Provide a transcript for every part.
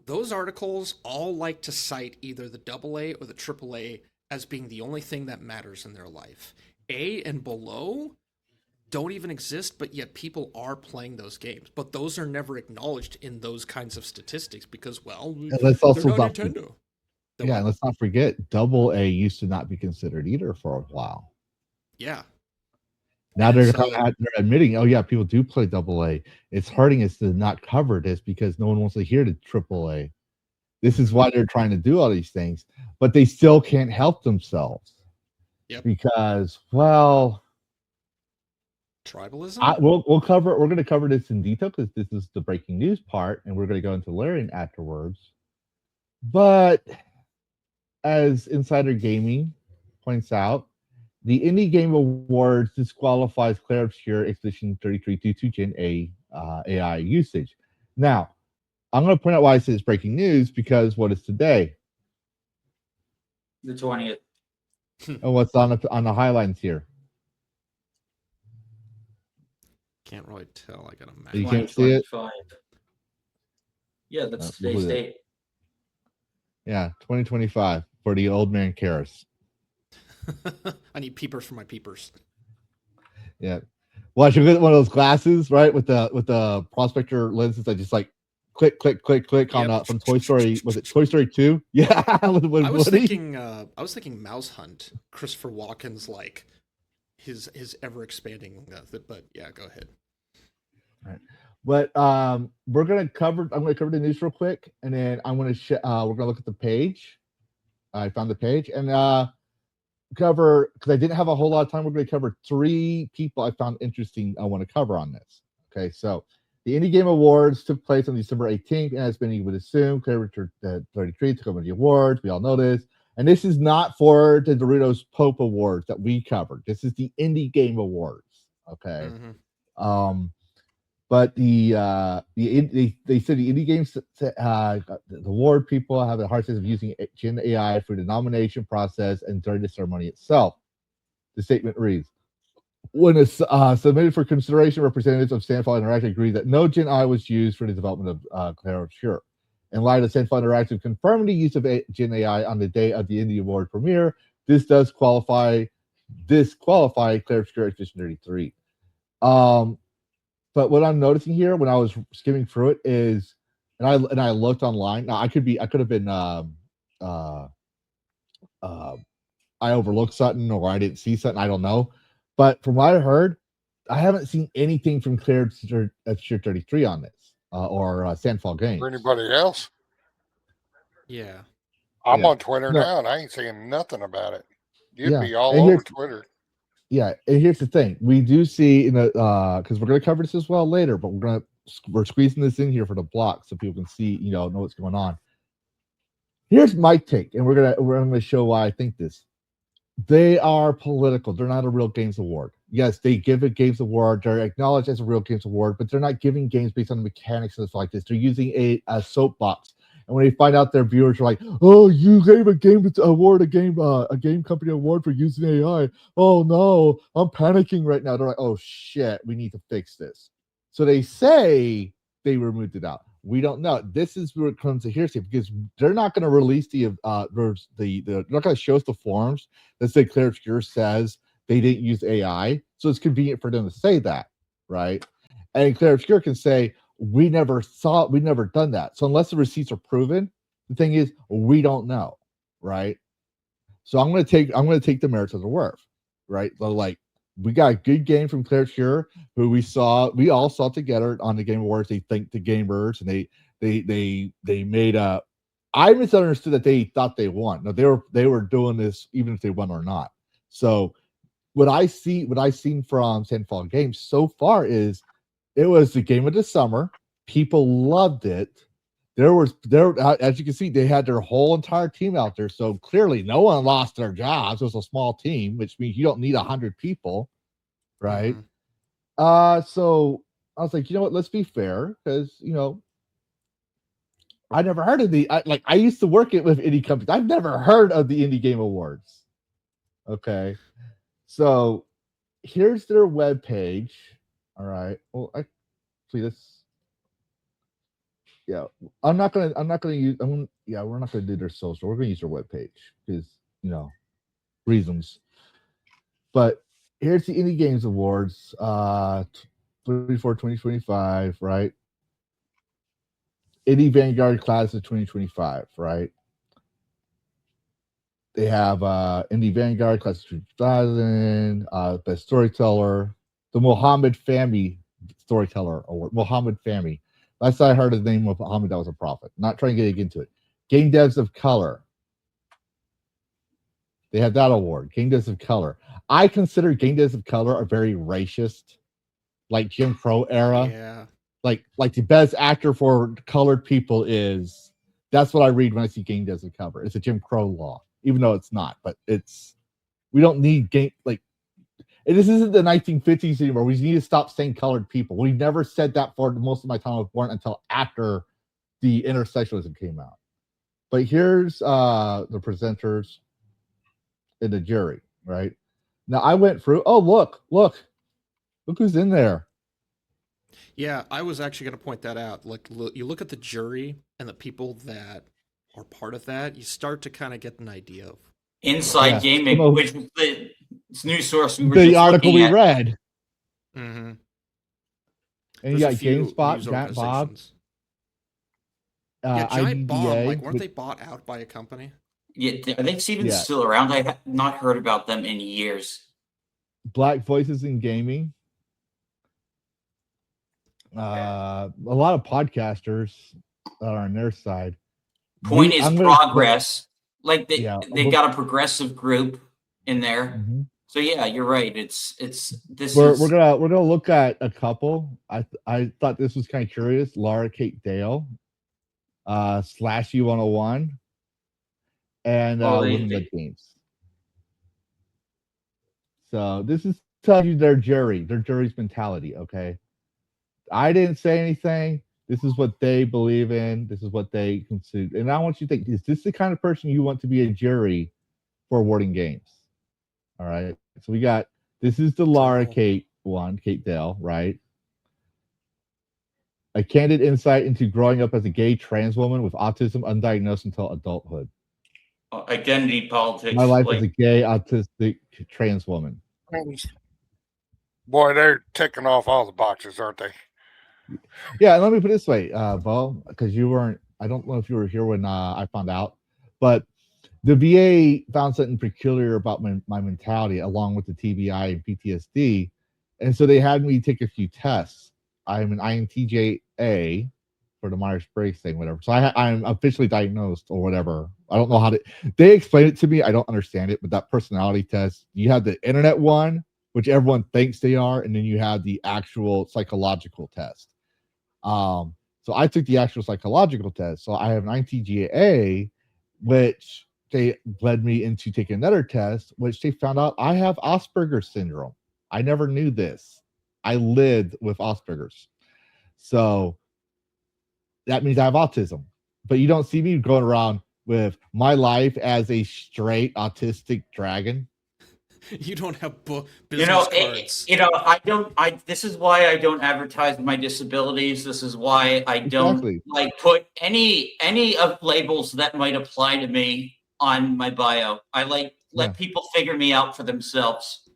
Those articles all like to cite either the AA or the AAA as being the only thing that matters in their life. A and below don't even exist, but yet people are playing those games. But those are never acknowledged in those kinds of statistics because, well, And let's they're also not not Nintendo. They're yeah, what? and let's not forget double A used to not be considered either for a while. Yeah. Now And so, they're admitting, oh yeah, people do play double A. It's hurting us to not cover this because no one wants to hear the triple A. This is mhm. why they're trying to do all these things, but they still can't help themselves Yep. because, well, Tribalism? we'll cover. We're going to cover this in detail because this is the breaking news part, and we're going to go into layering afterwards. But as Insider Gaming points out, the Indie Game Awards disqualifies Clair Obscure Expedition 33 due to Gen A AI usage. Now, I'm going to point out why I say it's breaking news because what is today? The 20th. And what's on the highlights here? Can't really tell. I got a map. You can't see it? 2025. Yeah, that's today's date. Yeah, 2025 for the old man Karis. I need peepers for my peepers. Yeah. Well, I should get one of those glasses, right? With the prospector lenses that just like click on from Toy Story. Was it Toy Story 2? Yeah. I was thinking Mouse Hunt. Christopher Walken's like his ever expanding but yeah, go ahead. All right. But I'm gonna cover the news real quick, and then I'm gonna we're gonna look at the page. I found the page and cover because I didn't have a whole lot of time. We're going to cover 3 people I found interesting. I want to cover on this. Okay, so the Indie Game Awards took place on December 18th, and as many would assume, Claire 33 took over the awards. We all know this, and this is not for the Doritos Pope Awards that we covered. This is the Indie Game Awards. Okay. But they said the indie games the award people have a hard time of using Gen AI for the nomination process and during the ceremony itself. The statement reads: when it's submitted for consideration, representatives of Sandfall Interactive agreed that no Gen AI was used for the development of Clair Obscure. In light of Sandfall Interactive confirming the use of Gen AI on the day of the Indie Award premiere, this does disqualify Clair Obscure Edition 33. But what I'm noticing here when I was skimming through it is, and I looked online. Now I could have been I overlooked something or I didn't see something. I don't know. But from what I heard, I haven't seen anything from Clair Obscure 33 on this or Sandfall Games. For anybody else? Yeah. I'm on Twitter now and I ain't seeing nothing about it. You'd be all over Twitter. Yeah, and here's the thing: we do see in the because we're going to cover this as well later, but we're squeezing this in here for the block so people can see, know what's going on. Here's my take, and we're gonna show why I think this. They are political. They're not a real games award. Yes, they give a games award. They're acknowledged as a real games award, but they're not giving games based on the mechanics and stuff like this. They're using a soapbox. And when they find out their viewers are like, "Oh, you gave a game award, a game company award for using AI. Oh no, I'm panicking right now." They're like, "Oh shit, we need to fix this." So they say they removed it out. We don't know. This is where it comes to hearsay because they're not going to release they're not going to show us the forms that say Clair Obscure says they didn't use AI. So it's convenient for them to say that, right? And Clair Obscure can say, we never done that. So unless the receipts are proven, the thing is, we don't know, right? So I'm gonna take the merits of the work, right? So like we got a good game from Clair Obscure, who we all saw together on the Game Awards. They thanked the gamers and they made a. I misunderstood that they thought they won. No, they were doing this even if they won or not. So what I seen from Sandfall Games so far is it was the game of the summer. People loved it. As you can see, they had their whole entire team out there. So clearly no one lost their jobs. It was a small team, which means you don't need 100 people, right? So I was like, you know what? Let's be fair because I never heard of I used to work it with indie companies. I've never heard of the Indie Game Awards. Okay, so here's their webpage. All right. Well, actually, Yeah, I'm not gonna use. We're not gonna do their social. We're gonna use their webpage because reasons. But here's the Indie Games Awards, 2025, right? Indie Vanguard class of 2025, right? They have Indie Vanguard class of 2000, best storyteller, the Mohammed Fahmy Storyteller Award. Mohammed Fahmy. Last I heard his name of Mohammed, that was a prophet. Not trying to get into it. Game Devs of Color. They have that award. Game Devs of Color. I consider Game Devs of Color are very racist, like Jim Crow era. Yeah. Like the best actor for colored people is. That's what I read when I see Game Devs of Color. It's a Jim Crow law, even though it's not. But we don't need game like. This isn't the 1950s anymore. We need to stop saying colored people. We never said that for most of my time I was born until after the intersectionalism came out. But here's the presenters and the jury, right? Now I went through. Oh, look who's in there. Yeah, I was actually going to point that out. Like, you look at the jury and the people that are part of that, you start to kind of get an idea of Inside Gaming, which was the news source we were the article we read. Mm-hmm. And you got GameSpot, Giant Bob. Giant Bob, like, weren't they bought out by a company? Yeah, I think Steven's still around. I have not heard about them in years. Black Voices in Gaming. A lot of podcasters that are on their side. Point is progress. Like they got a progressive group in there. Mm-hmm. So yeah, you're right. We're gonna look at a couple. I thought this was kind of curious. Laura Kate Dale, Slashy 101, and Women Led Games. So this is telling you their jury's mentality. Okay, I didn't say anything. This is what they believe in. This is what they consider. And I want you to think, is this the kind of person you want to be a jury for awarding games? All right. So this is the Laura Kate one, Kate Dale, right? A candid insight into growing up as a gay trans woman with autism undiagnosed until adulthood. Identity politics. My life as a gay autistic trans woman. Boy, they're ticking off all the boxes, aren't they? Yeah, let me put it this way, Bo, because you weren't. I don't know if you were here when I found out, but the VA found something peculiar about my mentality, along with the TBI and PTSD, and so they had me take a few tests. I'm an INTJ for the Myers-Briggs thing, whatever. So I'm officially diagnosed or whatever. I don't know how to. They explain it to me. I don't understand it, but that personality test. You have the internet one, which everyone thinks they are, and then you have the actual psychological test. So I took the actual psychological test. So I have an INTJ, which they led me into taking another test, which they found out I have Asperger's syndrome. I never knew this. I lived with Asperger's. So that means I have autism. But you don't see me going around with my life as a straight autistic dragon. You don't have business cards. This is why I don't advertise my disabilities. This is why I don't put any of labels that might apply to me on my bio. I let people figure me out for themselves.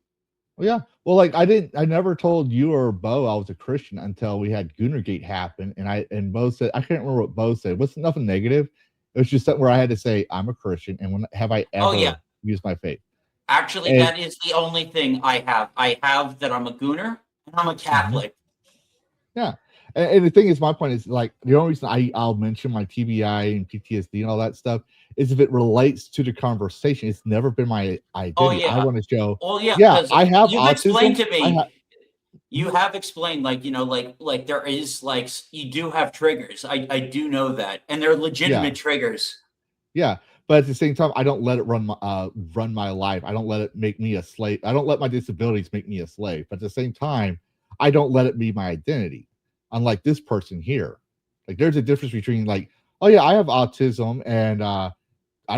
Well, yeah. Well, I never told you or Bo I was a Christian until we had Goonergate happen, and Bo said, I can't remember what Bo said. It wasn't nothing negative. It was just something where I had to say I'm a Christian, and when have I ever used my faith? Actually, that is the only thing I have. I have that I'm a Gooner and I'm a Catholic. Yeah. And the thing is, my point is, the only reason I'll mention my TBI and PTSD and all that stuff is if it relates to the conversation. It's never been my identity. Oh, yeah. I want to show. Oh, yeah. Yeah, I have You've autism. Explained to me. You have explained, there is, you do have triggers. I do know that. And they're legitimate triggers. Yeah. But at the same time, I don't let it run my life. I don't let it make me a slave. I don't let my disabilities make me a slave. But at the same time, I don't let it be my identity. Unlike this person here. There's a difference between I have autism and I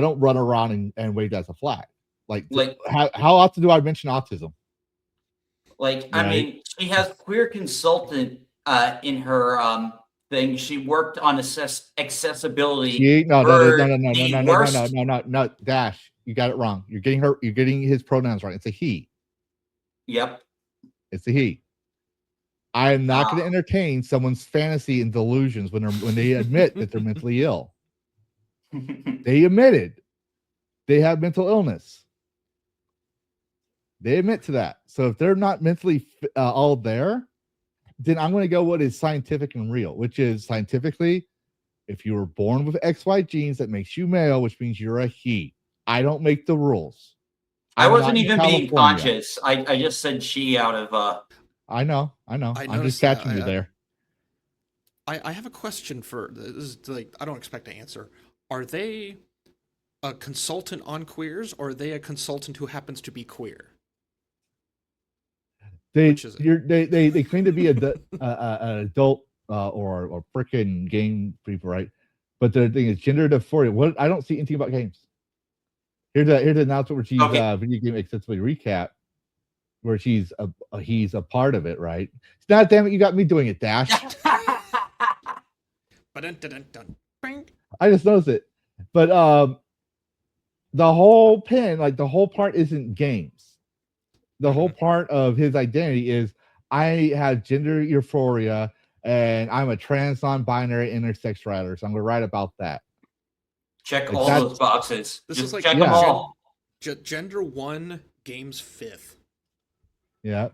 don't run around and wave as a flag. How often do I mention autism? I mean, she has queer consultant in her thing. She worked on accessibility. No, Dash. You got it wrong. You're getting his pronouns right. It's a he. Yep. It's a he. I am not going to entertain someone's fantasy and delusions when they admit that they're mentally ill. They admitted they have mental illness. They admit to that. So if they're not mentally all there, then I'm going to go what is scientific and real, which is scientifically, if you were born with XY genes, that makes you male, which means you're a he. I don't make the rules. I wasn't even being conscious. I just said she out of I know. I'm just catching you there. I have a question for this. Is like, I don't expect an answer. Are they a consultant on queers, or are they a consultant who happens to be queer? They claim to be an adult or freaking game people, right? But the thing is gender dysphoria. What I don't see anything about games. Here's an announcement where she's video game accessibility recap, where he's a part of it, right? It's not, damn it, you got me doing it, Dash. I just noticed it. But the whole the whole part isn't games. The whole part of his identity is I have gender euphoria and I'm a trans non-binary intersex writer. So I'm gonna write about that. Check all those boxes. This is like check them all. Gender 1, games 5th. Yeah.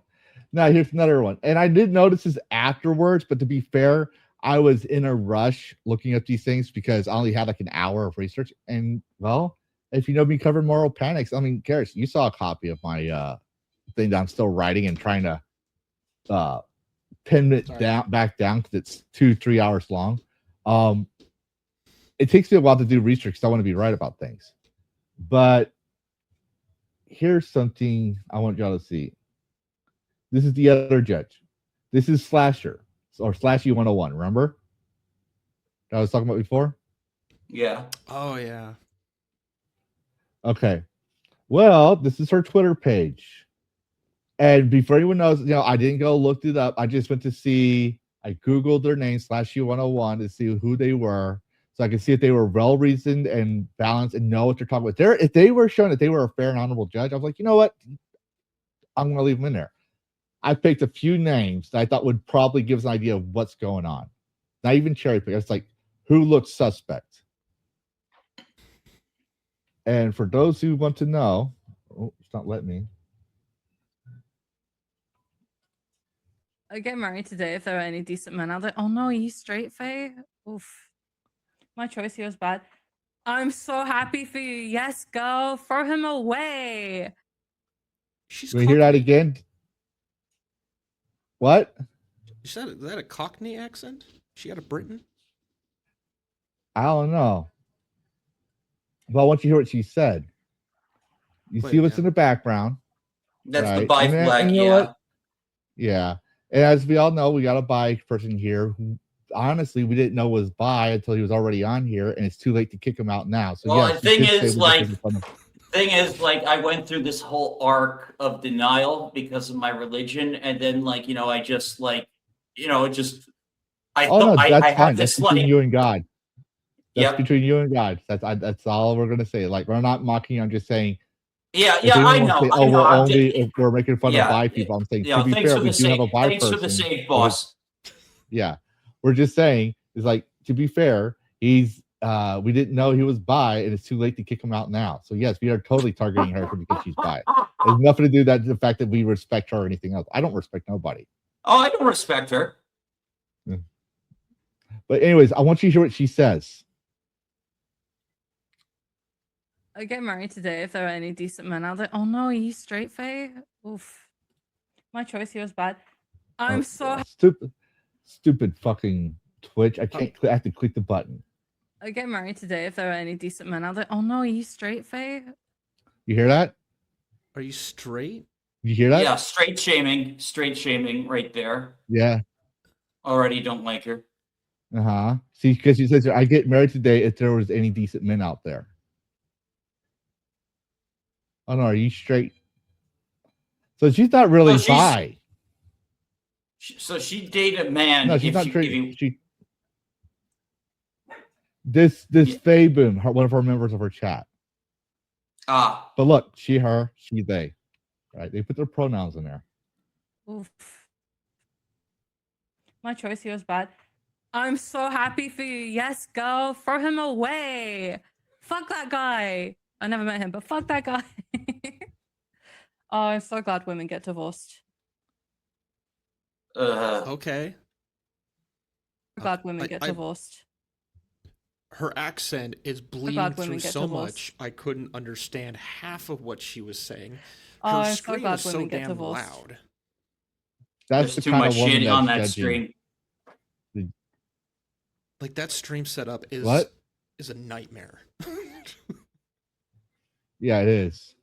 Now here's another one. And I did notice this afterwards, but to be fair, I was in a rush looking at these things because I only had like an hour of research. And well, if you know me covering moral panics, I mean, Garrett, you saw a copy of my thing that I'm still writing and trying to pin it back down because it's 2-3 hours long. It takes me a while to do research because I want to be right about things. But here's something I want y'all to see. This is the other judge. This is Slasher or Slashy 101. Remember that I was talking about before? Yeah. Oh yeah. Okay. Well, this is her Twitter page. And before anyone knows, I didn't go look it up. I just went to see, I Googled their name, /U101, to see who they were. So I could see if they were well-reasoned and balanced and know what they're talking about. If they were showing that they were a fair and honorable judge, I was like, you know what? I'm going to leave them in there. I picked a few names that I thought would probably give us an idea of what's going on. Not even cherry pick. It's like, who looks suspect? And for those who want to know, it's not letting me. I'd get married today if there were any decent men out there. Oh no, he's straight, Faye? Oof. My choice here was bad. I'm so happy for you. Yes, girl. Throw him away. Can we hear that again? What? Is that a Cockney accent? She out of Britain? I don't know. But I want you to hear what she said. You see what's in the background. That's right? The bi flag, yeah. Yeah. And as we all know, we got a bi person here who honestly we didn't know was bi until he was already on here, and it's too late to kick him out now. So well, the thing is, I went through this whole arc of denial because of my religion, and then I just I fine. That's between you and God. That's between you and God. That's all we're gonna say. Like, we're not mocking you. I'm just saying. Yeah, I know. If we're making fun of bi people, I'm saying to be fair, we do have a bi person. Thanks for the save, boss. Yeah, we're just saying is to be fair, he's we didn't know he was bi, and it's too late to kick him out now. So yes, we are totally targeting her because she's bi. There's nothing to do with the fact that we respect her or anything else. I don't respect nobody. Oh, I don't respect her. But anyways, I want you to hear what she says. I'd get married today if there were any decent men out there. Oh no, he's straight, Faye? Oof. My choice here was bad. I'm so stupid fucking Twitch. I have to click the button. I'd get married today if there were any decent men out there. Oh no, he's straight, Faye? You hear that? Are you straight? You hear that? Yeah, straight shaming right there. Yeah. Already don't like her. See, because she says, I get married today if there was any decent men out there. Oh no, are you straight? So she's not really bi. So she dated a man. No, she's not straight. This Faye Boom, one of our members of her chat. Ah. But look, she, her, she, they. Right? They put their pronouns in there. Oof. My choice here was bad. I'm so happy for you. Yes, girl. Throw him away. Fuck that guy. I never met him, but fuck that guy. Oh, I'm so glad women get divorced. Okay. Glad women get divorced. Her accent is bleeding through so much I couldn't understand half of what she was saying. Her scream is so damn loud. That's There's too much shit on that stream. Like that stream setup is a nightmare. Yeah, it is.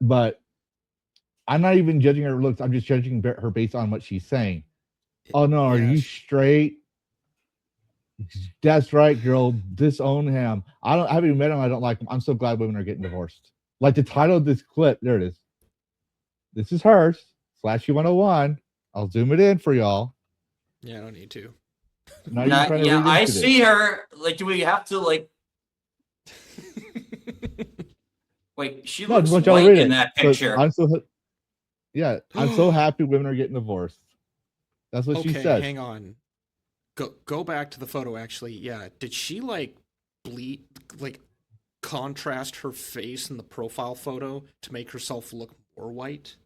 But I'm not even judging her looks. I'm just judging her based on what she's saying. Oh no, are you straight? That's right, girl. Disown him. I haven't even met him. I don't like him. I'm so glad women are getting divorced. Like the title of this clip, there it is. This is hers. Flashy 101. I'll zoom it in for y'all. Yeah, I don't need to. I see her. Like, do we have to like? Wait, she looks white in that picture. I'm so happy women are getting divorced. That's what she said. Hang on. Go back to the photo. Actually, yeah. Did she like contrast her face in the profile photo to make herself look more white?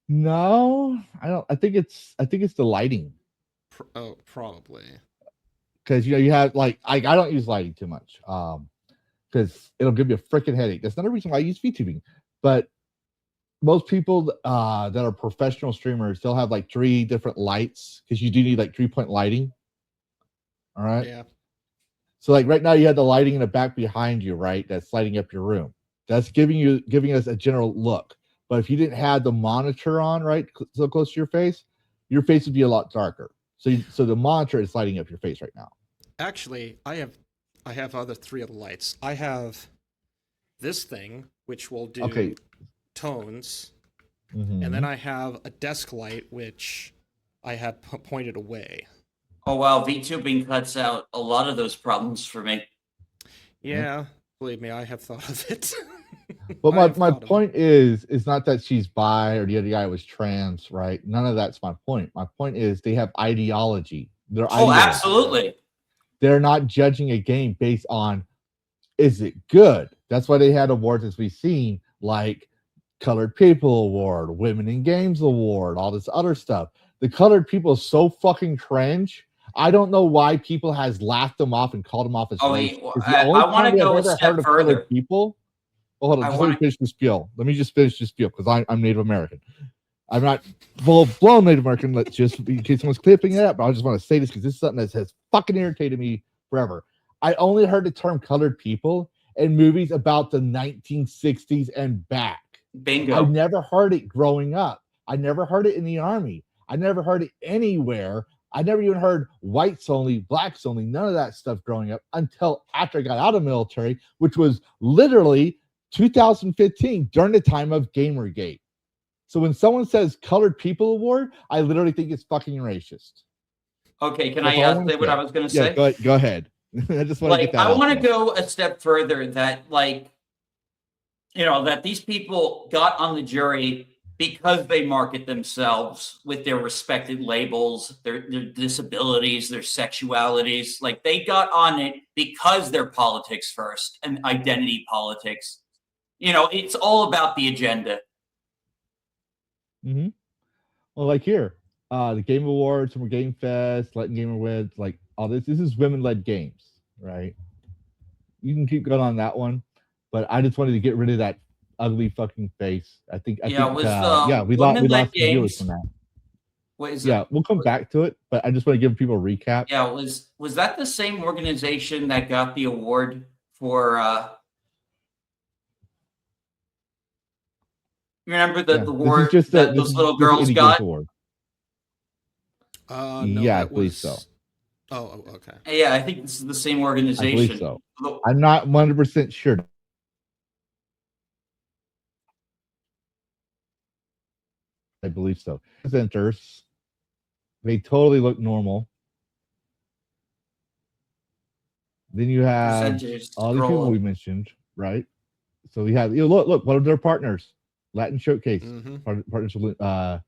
No, I don't. I think it's the lighting. Probably. Because you have like I don't use lighting too much. Because it'll give you a freaking headache. That's another reason why I use VTubing. But most people that are professional streamers, they'll have like 3 different lights because you do need like 3-point lighting. All right. Yeah. So like right now you have the lighting in the back behind you, right? That's lighting up your room. That's giving us a general look. But if you didn't have the monitor on, right, so close to your face would be a lot darker. So the monitor is lighting up your face right now. Actually, I have other 3 other lights. I have this thing which will do tones, and then I have a desk light which I have pointed away. Oh wow, VTubing cuts out a lot of those problems for me. Yeah, believe me, I have thought of it. But my point is not that she's bi or the other guy was trans, right? None of that's my point. My point is they have ideology. Absolutely. They're not judging a game based on is it good. That's why they had awards as we've seen, like Colored People Award, Women in Games Award, all this other stuff. The Colored People is so fucking cringe. I don't know why people has laughed them off and called them off as racist. I want to go a step further. People. Oh, hold on, let me finish this spiel. Let me just finish this spiel because I'm Native American. I'm not full-blown Native American. Let's just in case someone's clipping it up, but I just want to say this because this is something that has fucking irritated me forever. I only heard the term colored people in movies about the 1960s and back. Bingo. I never heard it growing up. I never heard it in the army. I never heard it anywhere. I never even heard whites only, blacks only, none of that stuff growing up until after I got out of the military, which was literally 2015 during the time of Gamergate. So when someone says Colored People Award, I literally think it's fucking racist. Okay, can I say what I was going to say? Go ahead. I just want to get that. I want to go a step further that that these people got on the jury because they market themselves with their respected labels, their disabilities, their sexualities. Like they got on it because they're politics first and identity politics. It's all about the agenda. Mm-hmm. Well, like here, the Game Awards, Summer Game Fest, Latin Gamer Awards, like all this. This is women-led games, right? You can keep going on that one, but I just wanted to get rid of that ugly fucking face. I think we lost viewers from that. What is it? We'll come back to it, but I just want to give people a recap. Yeah, was that the same organization that got the award for? Remember the award that those little girls got? No, I believe so. Oh, okay. Yeah, I think this is the same organization. I believe so. I'm not 100% sure. I believe so. Presenters. They totally look normal. Then you have Percentages all these people scroll. we mentioned, right? So we have, look, one of their partners, Latin Showcase, partners with that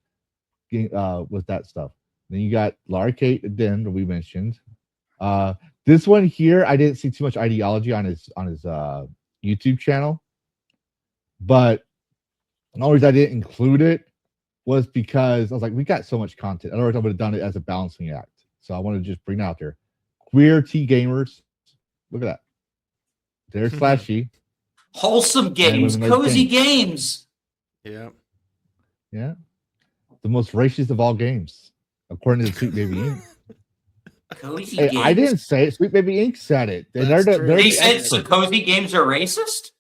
stuff. Then you got Lara Kate Den that we mentioned. This one here, I didn't see too much ideology on his YouTube channel, but the only reason I didn't include it was because I was like, we got so much content. Otherwise, I would have done it as a balancing act. So I wanted to just bring it out there. Queer T gamers, look at that. They're slashy. Wholesome games, cozy games. Yeah. Yeah. The most racist of all games, according to Sweet Baby Inc. Cozy hey, games. I didn't say it. Sweet Baby Inc. said it. They said so cozy games are racist?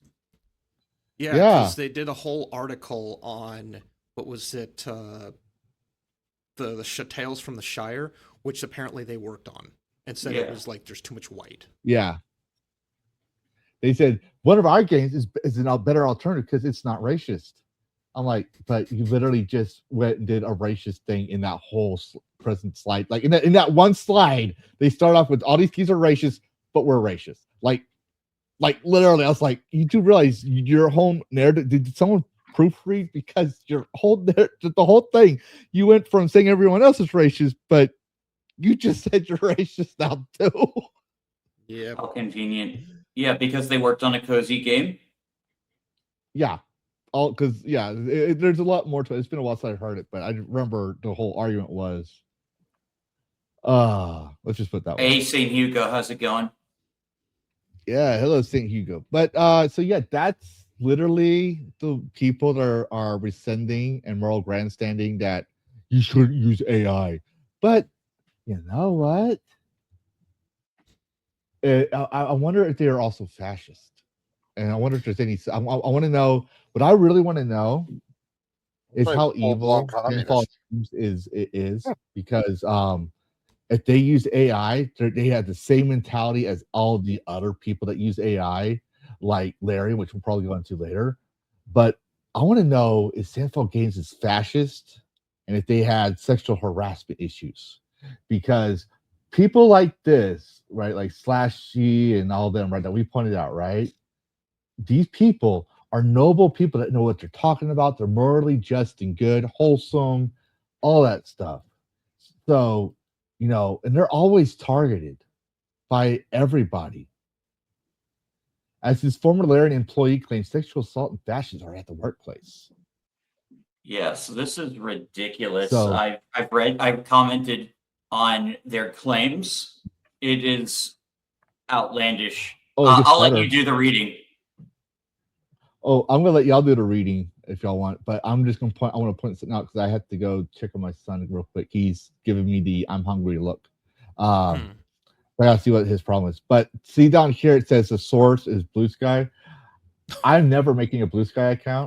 Yeah, because they did a whole article on, what was it, the Tales from the Shire, which apparently they worked on, and said it was like, there's too much white. Yeah. They said, one of our games is a better alternative because it's not racist. I'm like, but you literally just went and did a racist thing in that whole present slide. Like in that one slide, they start off with all these keys are racist, but we're racist. Like literally, I was like, you do realize your whole narrative, did someone proofread? Because your whole the whole thing, you went from saying everyone else is racist, but you just said you're racist now too. Yeah. How convenient. Yeah, because they worked on a cozy game. Yeah. Because there's a lot more to it. It's been a while since I heard it, but I remember the whole argument was, let's just put that way. Hey, St. Hugo, how's it going? Yeah, hello, St. Hugo. But so yeah, that's literally the people that are resending and moral grandstanding that you shouldn't use AI. But you know what? I wonder if they are also fascist. And I wonder if there's any. I want to know. What I really want to know is how evil Sandfall Games is because if they use AI, they have the same mentality as all the other people that use AI, like Larry, which we'll probably go into later. But I want to know if Sandfall Games is fascist and if they had sexual harassment issues, because people like this, right, like Slashy and all them, right, that we pointed out, right, these people are noble people that know what they're talking about. They're morally just and good, wholesome, all that stuff. So, and they're always targeted by everybody. As his former Larian employee claims, sexual assault and fashions are at the workplace. Yeah, so this is ridiculous. So, I've commented on their claims. It is outlandish. I'll let you do the reading. Oh, I'm gonna let y'all do the reading if y'all want, but I'm just gonna point. I want to point something out because I have to go check on my son real quick. He's giving me the "I'm hungry" look. I gotta see what his problem is. But see down here, it says the source is Blue Sky. I'm never making a Blue Sky account